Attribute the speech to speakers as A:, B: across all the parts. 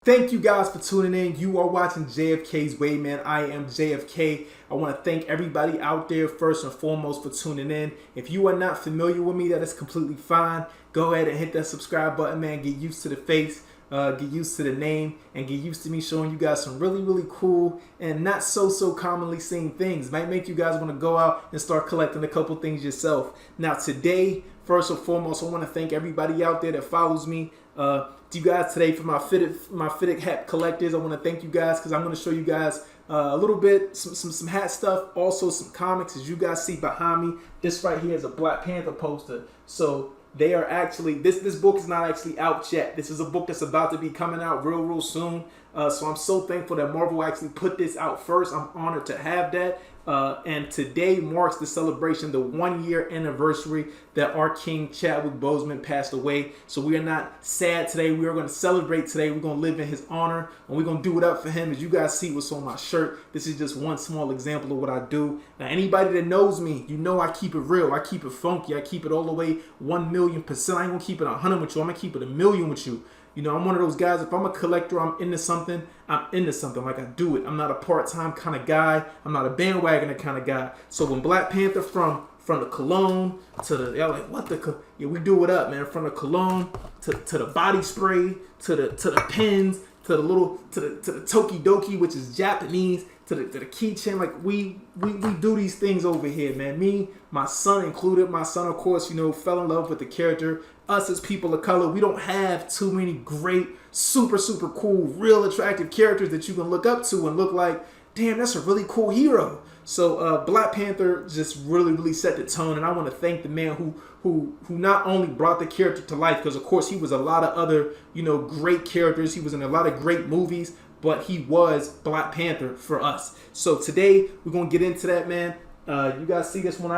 A: Thank you guys for tuning in. You are watching JFK's Way, man. I am JFK. I want to thank everybody out there first and foremost for tuning in. If you are not familiar with me, that is completely fine. Go ahead and hit that subscribe button, man. Get used to the face, get used to the name, and get used to me showing you guys some really cool and not so commonly seen things. Might make you guys want to go out and start collecting a couple things yourself. Now today, first and foremost, I want to thank everybody out there that follows me. To you guys today for my fitted hat collectors. I want to thank you guys because I'm going to show you guys a little bit some hat stuff, also some comics. As you guys see behind me, this right here is a Black Panther poster. So they are actually this book is not actually out yet. This is a book that's about to be coming out real soon. So I'm so thankful that Marvel actually put this out first. I'm honored to have that. And today marks the celebration, the 1-year anniversary that our King Chadwick Boseman passed away. So we are not sad today. We are going to celebrate today. We're going to live in his honor, and we're going to do it up for him. As you guys see what's on my shirt, this is just one small example of what I do. Now, anybody that knows me, you know I keep it real. I keep it funky. I keep it all the way 1,000,000%. I ain't going to keep it 100 with you. I'm going to keep it 1,000,000 with you. You know, I'm one of those guys, if I'm a collector, I'm into something, like I do it. I'm not a part-time kind of guy. I'm not a bandwagoner kind of guy. So when Black Panther from the cologne to the, y'all like, what the, yeah, we do it up, man. From the cologne to the body spray, to the pins, to the little, to the tokidoki, which is Japanese, to the keychain. Like we do these things over here, man. Me, my son included. My son, of course, you know, fell in love with the character. Us as people of color, we don't have too many great, super cool, real attractive characters that you can look up to and look like, damn, that's a really cool hero. So Black Panther just really set the tone, and I want to thank the man who not only brought the character to life, because of course he was a lot of other, you know, great characters. He was in a lot of great movies, but he was Black Panther for us. So today we're gonna get into that, man. You guys see this one?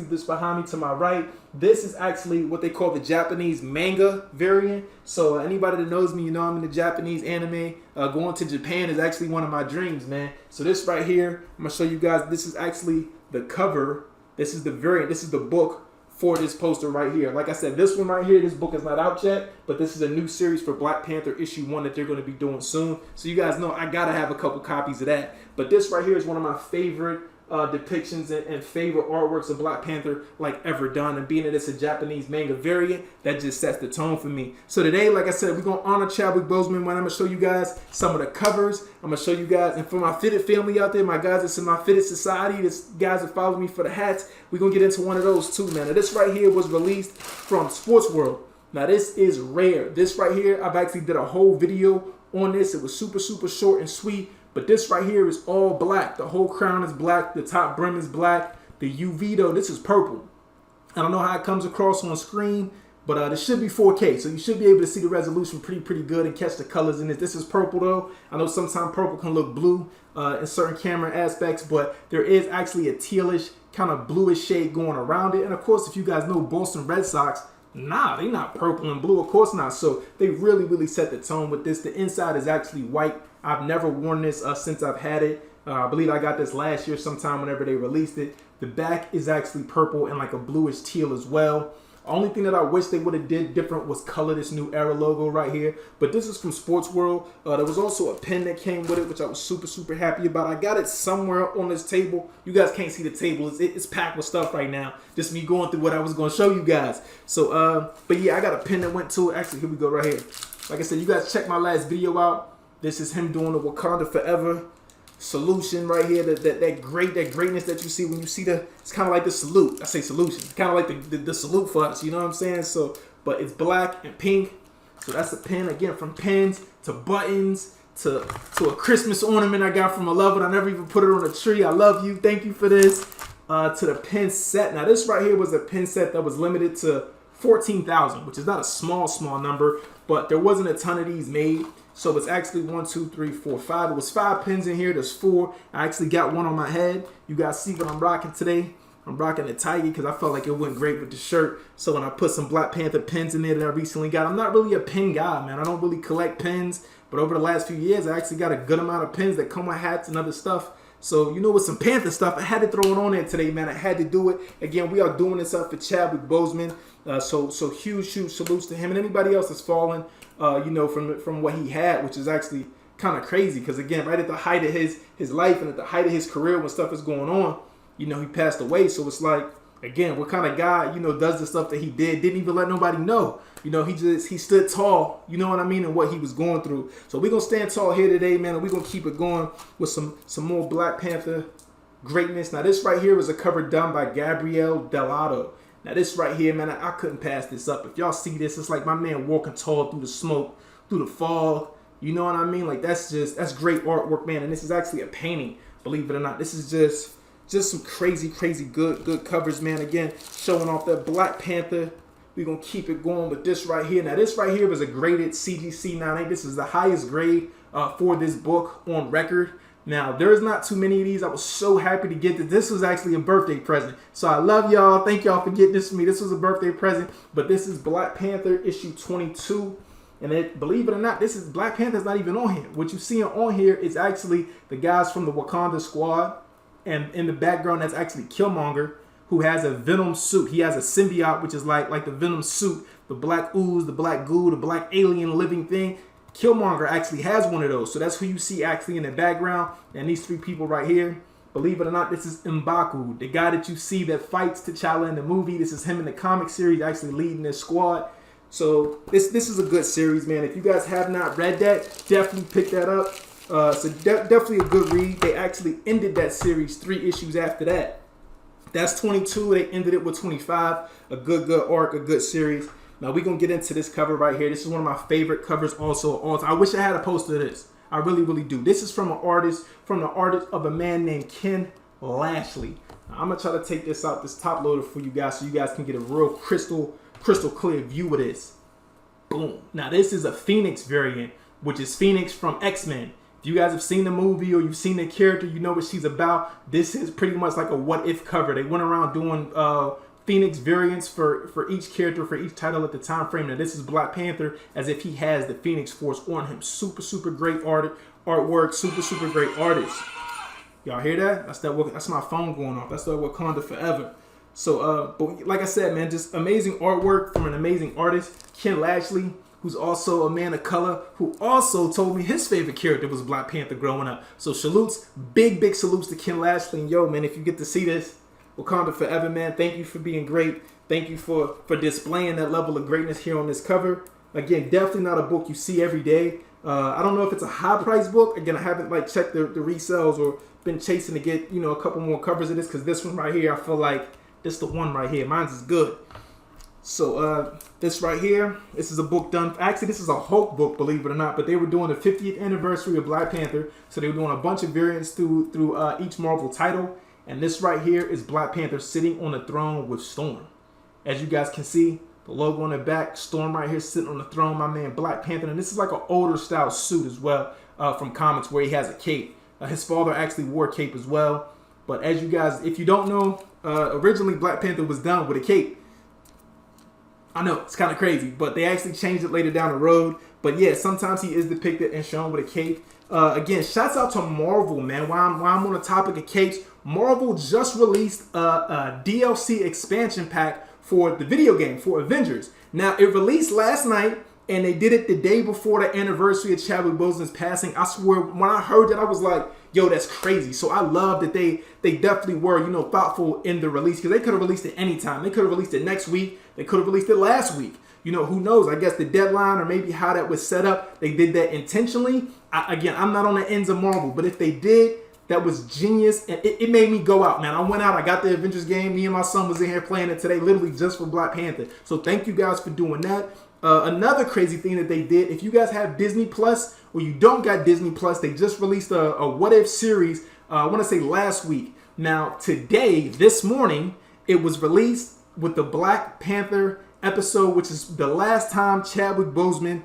A: This behind me to my right. This is actually what they call the Japanese manga variant. So anybody that knows me, you know I'm in the Japanese anime. Going to Japan is actually one of my dreams, man. So this right here, I'm gonna show you guys. This is actually the cover. This is the variant. This is the book for this poster right here. Like I said, this one right here, this book is not out yet, but this is a new series for Black Panther issue 1 that they're going to be doing soon. So you guys know I gotta have a couple copies of that. But this right here is one of my favorite depictions and favorite artworks of Black Panther like ever done, and being that it's a Japanese manga variant, that just sets the tone for me. So today, like I said, we're gonna honor Chadwick Boseman. When I'm gonna show you guys some of the covers, I'm gonna show you guys, and for my fitted family out there, my guys that's in my fitted society, this guys that follow me for the hats, we're gonna get into one of those too, man. Now this right here was released from Sports World. Now this is rare. This right here, I've actually did a whole video on this. It was super short and sweet. But this right here is all black. The whole crown is black. The top brim is black. The UV though, this is purple. I don't know how it comes across on screen, but this should be 4K. So you should be able to see the resolution pretty good and catch the colors in it. This is purple though. I know sometimes purple can look blue in certain camera aspects, but there is actually a tealish kind of bluish shade going around it. And of course, if you guys know Boston Red Sox, nah, they not purple and blue, of course not. So they really set the tone with this. The inside is actually white. I've never worn this since I've had it. I believe I got this last year sometime whenever they released it. The back is actually purple and like a bluish teal as well. Only thing that I wish they would have did different was color this New Era logo right here. But this is from Sports World. There was also a pen that came with it, which I was super happy about. I got it somewhere on this table. You guys can't see the table. It's packed with stuff right now. Just me going through what I was going to show you guys. So, but yeah, I got a pen that went to it. Actually, here we go right here. Like I said, you guys check my last video out. This is him doing the Wakanda Forever solution right here. That greatness that you see when you see it's kind of like the salute. I say solution. It's kind of like the salute for us. You know what I'm saying? So, but it's black and pink. So that's a pen. Again, from pens to buttons to a Christmas ornament I got from a lover. I never even put it on a tree. I love you. Thank you for this. To the pen set. Now this right here was a pen set that was limited to 14,000, which is not a small number, but there wasn't a ton of these made. So it's actually 1, 2, 3, 4, 5. It was 5 pins in here. There's 4. I actually got one on my head. You guys see what I'm rocking today. I'm rocking the tighty because I felt like it went great with the shirt. So when I put some Black Panther pins in there that I recently got, I'm not really a pin guy, man. I don't really collect pins. But over the last few years, I actually got a good amount of pins that come with hats and other stuff. So, with some Panther stuff, I had to throw it on there today, man. I had to do it. Again, we are doing this up for Chadwick Boseman. So huge salutes to him and anybody else that's fallen, from what he had, which is actually kind of crazy. Because, again, right at the height of his life and at the height of his career when stuff is going on, he passed away. So it's like, again, what kind of guy, does the stuff that he did, didn't even let nobody know. He stood tall, and what he was going through. So we're going to stand tall here today, man, and we're going to keep it going with some more Black Panther greatness. Now, this right here was a cover done by Gabrielle Delato. Now, this right here, man, I couldn't pass this up. If y'all see this, it's like my man walking tall through the smoke, through the fog. You know what I mean? Like, that's great artwork, man. And this is actually a painting, believe it or not. This is just some crazy good covers, man. Again, showing off that Black Panther. We're going to keep it going with this right here. Now, this right here was a graded CGC 9.8. This is the highest grade for this book on record. Now, there's not too many of these. I was so happy to get this. This was actually a birthday present. So I love y'all. Thank y'all for getting this for me. This was a birthday present. But this is Black Panther issue 22. And believe it or not, this is Black Panther's not even on here. What you see on here is actually the guys from the Wakanda squad. And in the background, that's actually Killmonger, who has a Venom suit. He has a symbiote, which is like the Venom suit, the black ooze, the black goo, the black alien living thing. Killmonger actually has one of those. So that's who you see actually in the background. And these three people right here, believe it or not, this is M'Baku, the guy that you see that fights T'Challa in the movie. This is him in the comic series actually leading this squad. So this is a good series, man. If you guys have not read that, definitely pick that up. Definitely a good read. They actually ended that series 3 issues after that. That's 22. They ended it with 25. A good arc, a good series. Now we're going to get into this cover right here. This is one of my favorite covers also. I wish I had a poster of this. I really do. This is from the artist of a man named Ken Lashley. Now, I'm going to try to take this out, this top loader for you guys so you guys can get a real crystal clear view of this. Boom. Now this is a Phoenix variant, which is Phoenix from X-Men. If you guys have seen the movie or you've seen the character, you know what she's about. This is pretty much like a what-if cover. They went around doing Phoenix variants for each character, for each title at the time frame. Now, this is Black Panther as if he has the Phoenix Force on him. Super great artwork. Super great artist. Y'all hear that? That's my phone going off. That's that Wakanda forever. So, but like I said, man, just amazing artwork from an amazing artist, Ken Lashley, who's also a man of color, who also told me his favorite character was Black Panther growing up. So salutes, big salutes to Ken Lashley. And yo, man, if you get to see this, Wakanda forever, man. Thank you for being great. Thank you for displaying that level of greatness here on this cover. Again, definitely not a book you see every day. I don't know if it's a high price book. Again, I haven't checked the resales or been chasing to get a couple more covers of this, because this one right here, I feel like this is the one right here. Mine's is good. So this right here, this is a book done. Actually, this is a Hulk book, believe it or not. But they were doing the 50th anniversary of Black Panther, so they were doing a bunch of variants through each Marvel title. And this right here is Black Panther sitting on the throne with Storm. As you guys can see, the logo on the back, Storm right here sitting on the throne, my man Black Panther. And this is like an older style suit as well from comics where he has a cape. His father actually wore a cape as well. But as you guys, if you don't know, originally Black Panther was done with a cape. I know, it's kind of crazy, but they actually changed it later down the road. But yeah, sometimes he is depicted and shown with a cape. Again, shouts out to Marvel, man. While I'm on the topic of capes, Marvel just released a DLC expansion pack for the video game, for Avengers. Now, it released last night, and they did it the day before the anniversary of Chadwick Boseman's passing. I swear, when I heard that, I was like, yo, that's crazy. So I love that they definitely were, thoughtful in the release, because they could have released it anytime. They could have released it next week. They could have released it last week. Who knows? I guess the deadline or maybe how that was set up, they did that intentionally. Again, I'm not on the ends of Marvel, but if they did, that was genius. And it made me go out, man. I went out, I got the Avengers game. Me and my son was in here playing it today, literally just for Black Panther. So thank you guys for doing that. Another crazy thing that they did, if you guys have Disney Plus or you don't got Disney Plus, they just released a What If series, I want to say last week. Now, today, this morning, it was released with the Black Panther episode, which is the last time Chadwick Boseman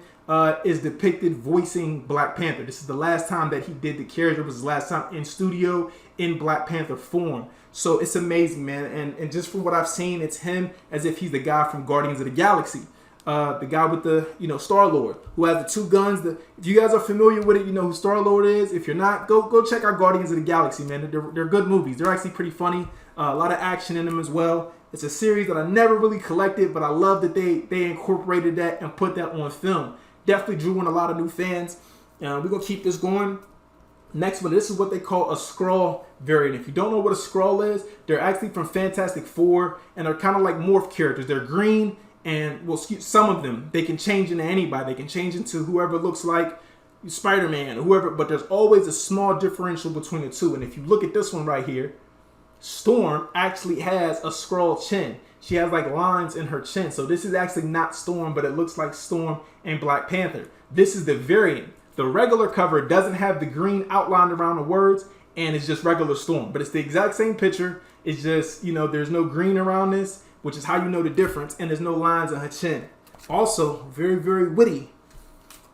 A: is depicted voicing Black Panther. This is the last time that he did the character. It was his last time in studio in Black Panther form. So it's amazing, man. And just from what I've seen, it's him as if he's the guy from Guardians of the Galaxy. the guy with the, Star-Lord, who has the 2 guns. If you guys are familiar with it, you know who Star-Lord is. If you're not, go check out Guardians of the Galaxy, man. They're good movies. They're actually pretty funny. A lot of action in them as well. It's a series that I never really collected, but I love that they incorporated that and put that on film. Definitely drew in a lot of new fans. We're going to keep this going. Next one, this is what they call a Skrull variant. If you don't know what a Skrull is, they're actually from Fantastic Four, and they're kind of like morph characters. They're green, and some of them, they can change into anybody. They can change into whoever looks like Spider-Man or whoever, but there's always a small differential between the two. And if you look at this one right here, Storm actually has a Skrull chin. She has like lines in her chin. So this is actually not Storm, but it looks like Storm and Black Panther. This is the variant. The regular cover doesn't have the green outlined around the words, and it's just regular Storm. But it's the exact same picture. It's just, there's no green around this, which is how you know the difference, and there's no lines on her chin. Also, very, very witty.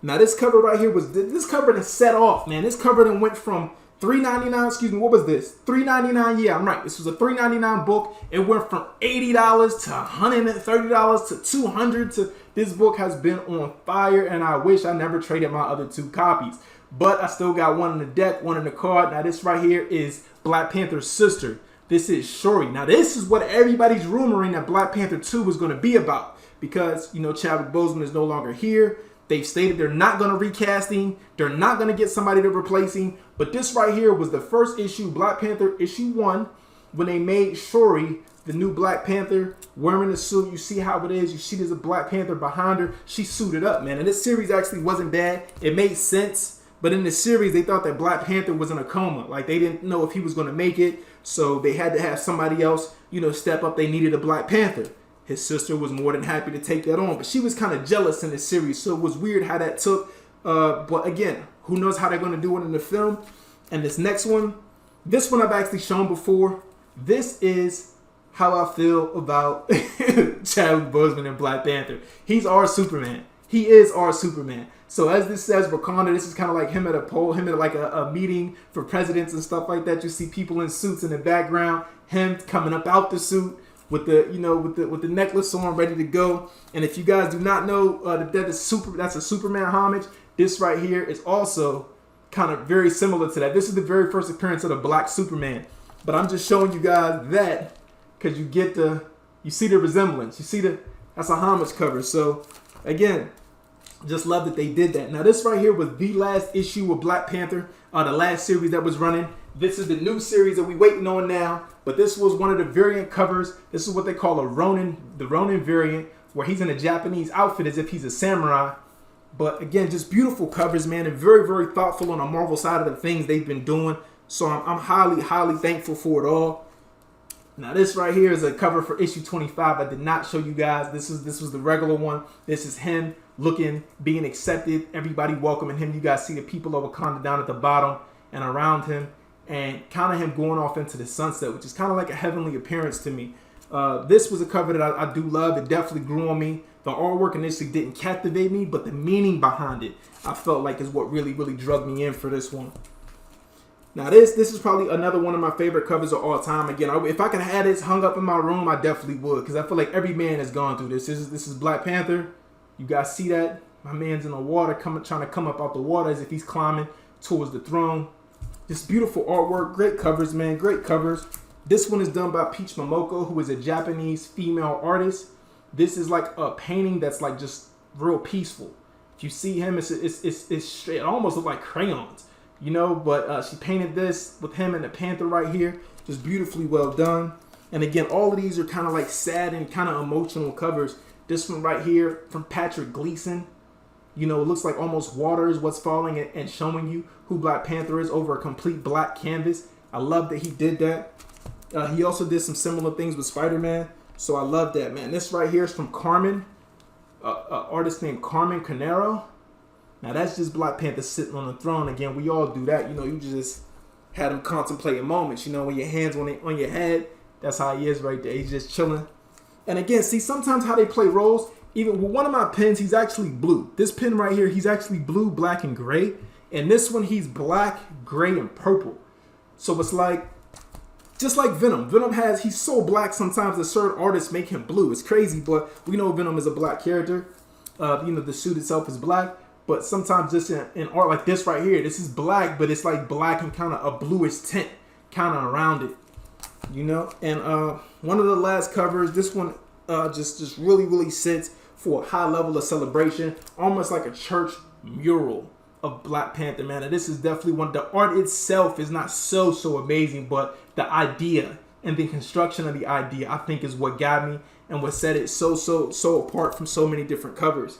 A: Now this cover right here this cover that set off, man. This cover that went from $3.99, excuse me, what was this? $3.99, yeah, I'm right. This was a $3.99 book. It went from $80 to $130 to $200 to, this book has been on fire, and I wish I never traded my other 2 copies. But I still got one in the deck, one in the card. Now this right here is Black Panther's sister. This is Shuri. Now this is what everybody's rumoring that Black Panther 2 was going to be about, because, Chadwick Boseman is no longer here. They've stated they're not going to recast him. They're not going to get somebody to replace him. But this right here was the first issue, Black Panther issue 1, when they made Shuri the new Black Panther, wearing the suit. You see how it is. You see there's a Black Panther behind her. She's suited up, man. And this series actually wasn't bad. It made sense. But in the series, they thought that Black Panther was in a coma. Like, they didn't know if he was going to make it. So they had to have somebody else, step up. They needed a Black Panther. His sister was more than happy to take that on. But she was kind of jealous in this series. So it was weird how that took. But again, who knows how they're going to do it in the film. And this next one, this one I've actually shown before. This is how I feel about Chadwick Boseman and Black Panther. He's our Superman. He is our Superman. So as this says, Wakanda, this is kind of like him at a poll, him at like a meeting for presidents and stuff like that. You see people in suits in the background, him coming up out the suit with the, with the necklace on, ready to go. And if you guys do not know that's a Superman homage, this right here is also kind of very similar to that. This is the very first appearance of the Black Superman. But I'm just showing you guys that because you see the resemblance. You see that's a homage cover. So again, just love that they did that. Now this right here was the last issue of Black Panther, the last series that was running. This is the new series that we waiting on now. But this was one of the variant covers. This is what they call the Ronin variant, where he's in a Japanese outfit as if he's a samurai. But again, just beautiful covers, man, and very, very thoughtful on the Marvel side of the things they've been doing. So I'm highly, highly thankful for it all. Now this right here is a cover for issue 25. I did not show you guys. This was the regular one. This is him being accepted. Everybody welcoming him. You guys see the people of Wakanda down at the bottom and around him, and kind of him going off into the sunset, which is kind of like a heavenly appearance to me. This was a cover that I do love. It definitely grew on me. The artwork initially didn't captivate me, but the meaning behind it, I felt like is what really, really drug me in for this one. Now this is probably another one of my favorite covers of all time. Again, if I could have this hung up in my room, I definitely would, because I feel like every man has gone through this. This is Black Panther. You guys see that? My man's in the water, trying to come up out the water as if he's climbing towards the throne. Just beautiful artwork, great covers, man, great covers. This one is done by Peach Momoko, who is a Japanese female artist. This is like a painting that's like just real peaceful. If you see him, it's straight. It almost looks like crayons, But she painted this with him and the Panther right here, just beautifully well done. And again, all of these are kind of like sad and kind of emotional covers. This one right here from Patrick Gleason. It looks like almost water is what's falling and showing you who Black Panther is over a complete black canvas. I love that he did that. He also did some similar things with Spider-Man. So I love that, man. This right here is from Carmen, an artist named Carmen Carnero. Now that's just Black Panther sitting on the throne. Again, we all do that. You just had him contemplating moments. When your hands on your head, that's how he is right there. He's just chilling. And again, see sometimes how they play roles. Even with one of my pens, he's actually blue. This pen right here, he's actually blue, black, and gray. And this one, he's black, gray, and purple. So it's like, just like Venom. He's so black sometimes that certain artists make him blue. It's crazy, but we know Venom is a black character. the suit itself is black, but sometimes just in art like this right here, this is black, but it's like black and kind of a bluish tint kind of around it, And one of the last covers, this one just really sits for a high level of celebration, almost like a church mural of Black Panther, man. And this is definitely one. The art itself is not so amazing, but the idea and the construction of the idea, I think, is what got me and what set it so apart from so many different covers.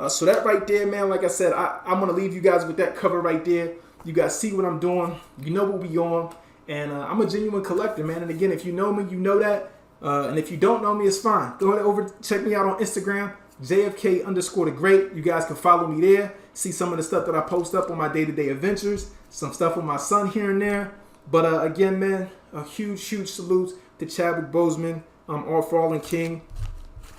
A: So that right there, man, like I said, I'm gonna leave you guys with that cover right there. You guys see what I'm doing. You know what we on. And I'm a genuine collector, man. And again, if you know me, you know that. And if you don't know me, it's fine. Go ahead over, check me out on Instagram, JFK_the Great. You guys can follow me there. See some of the stuff that I post up on my day-to-day adventures. Some stuff with my son here and there. But again, man, a huge salute to Chadwick Boseman, All Fallen King.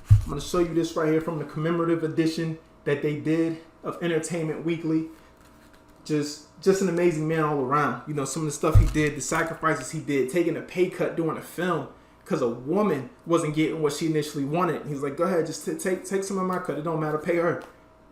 A: I'm going to show you this right here from the commemorative edition that they did of Entertainment Weekly. Just an amazing man all around. Some of the stuff he did, the sacrifices he did, taking a pay cut during a film because a woman wasn't getting what she initially wanted. He's like, go ahead, just take some of my cut. It don't matter, pay her.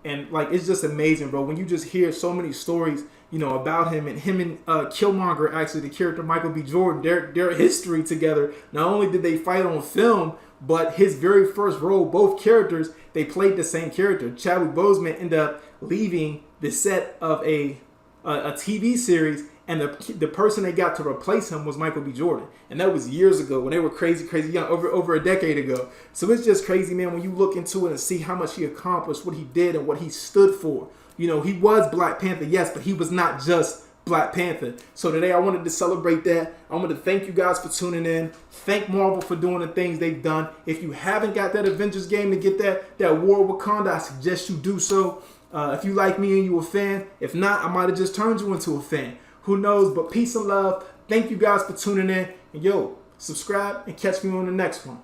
A: And like, it's just amazing, bro. When you just hear so many stories, about him and Killmonger, actually, the character Michael B. Jordan, their history together. Not only did they fight on film, but his very first role, both characters, they played the same character. Chadwick Boseman ended up leaving the set of a TV series, and the person they got to replace him was Michael B. Jordan. And that was years ago when they were crazy young, over a decade ago. So it's just crazy, man, when you look into it and see how much he accomplished, what he did, and what he stood for. He was Black Panther, yes, but he was not just Black Panther. So today I wanted to celebrate that. I wanted to thank you guys for tuning in. Thank Marvel for doing the things they've done. If you haven't got that Avengers game to get that War of Wakanda, I suggest you do so. If you like me and you a fan, if not, I might have just turned you into a fan. Who knows? But peace and love. Thank you guys for tuning in. And subscribe and catch me on the next one.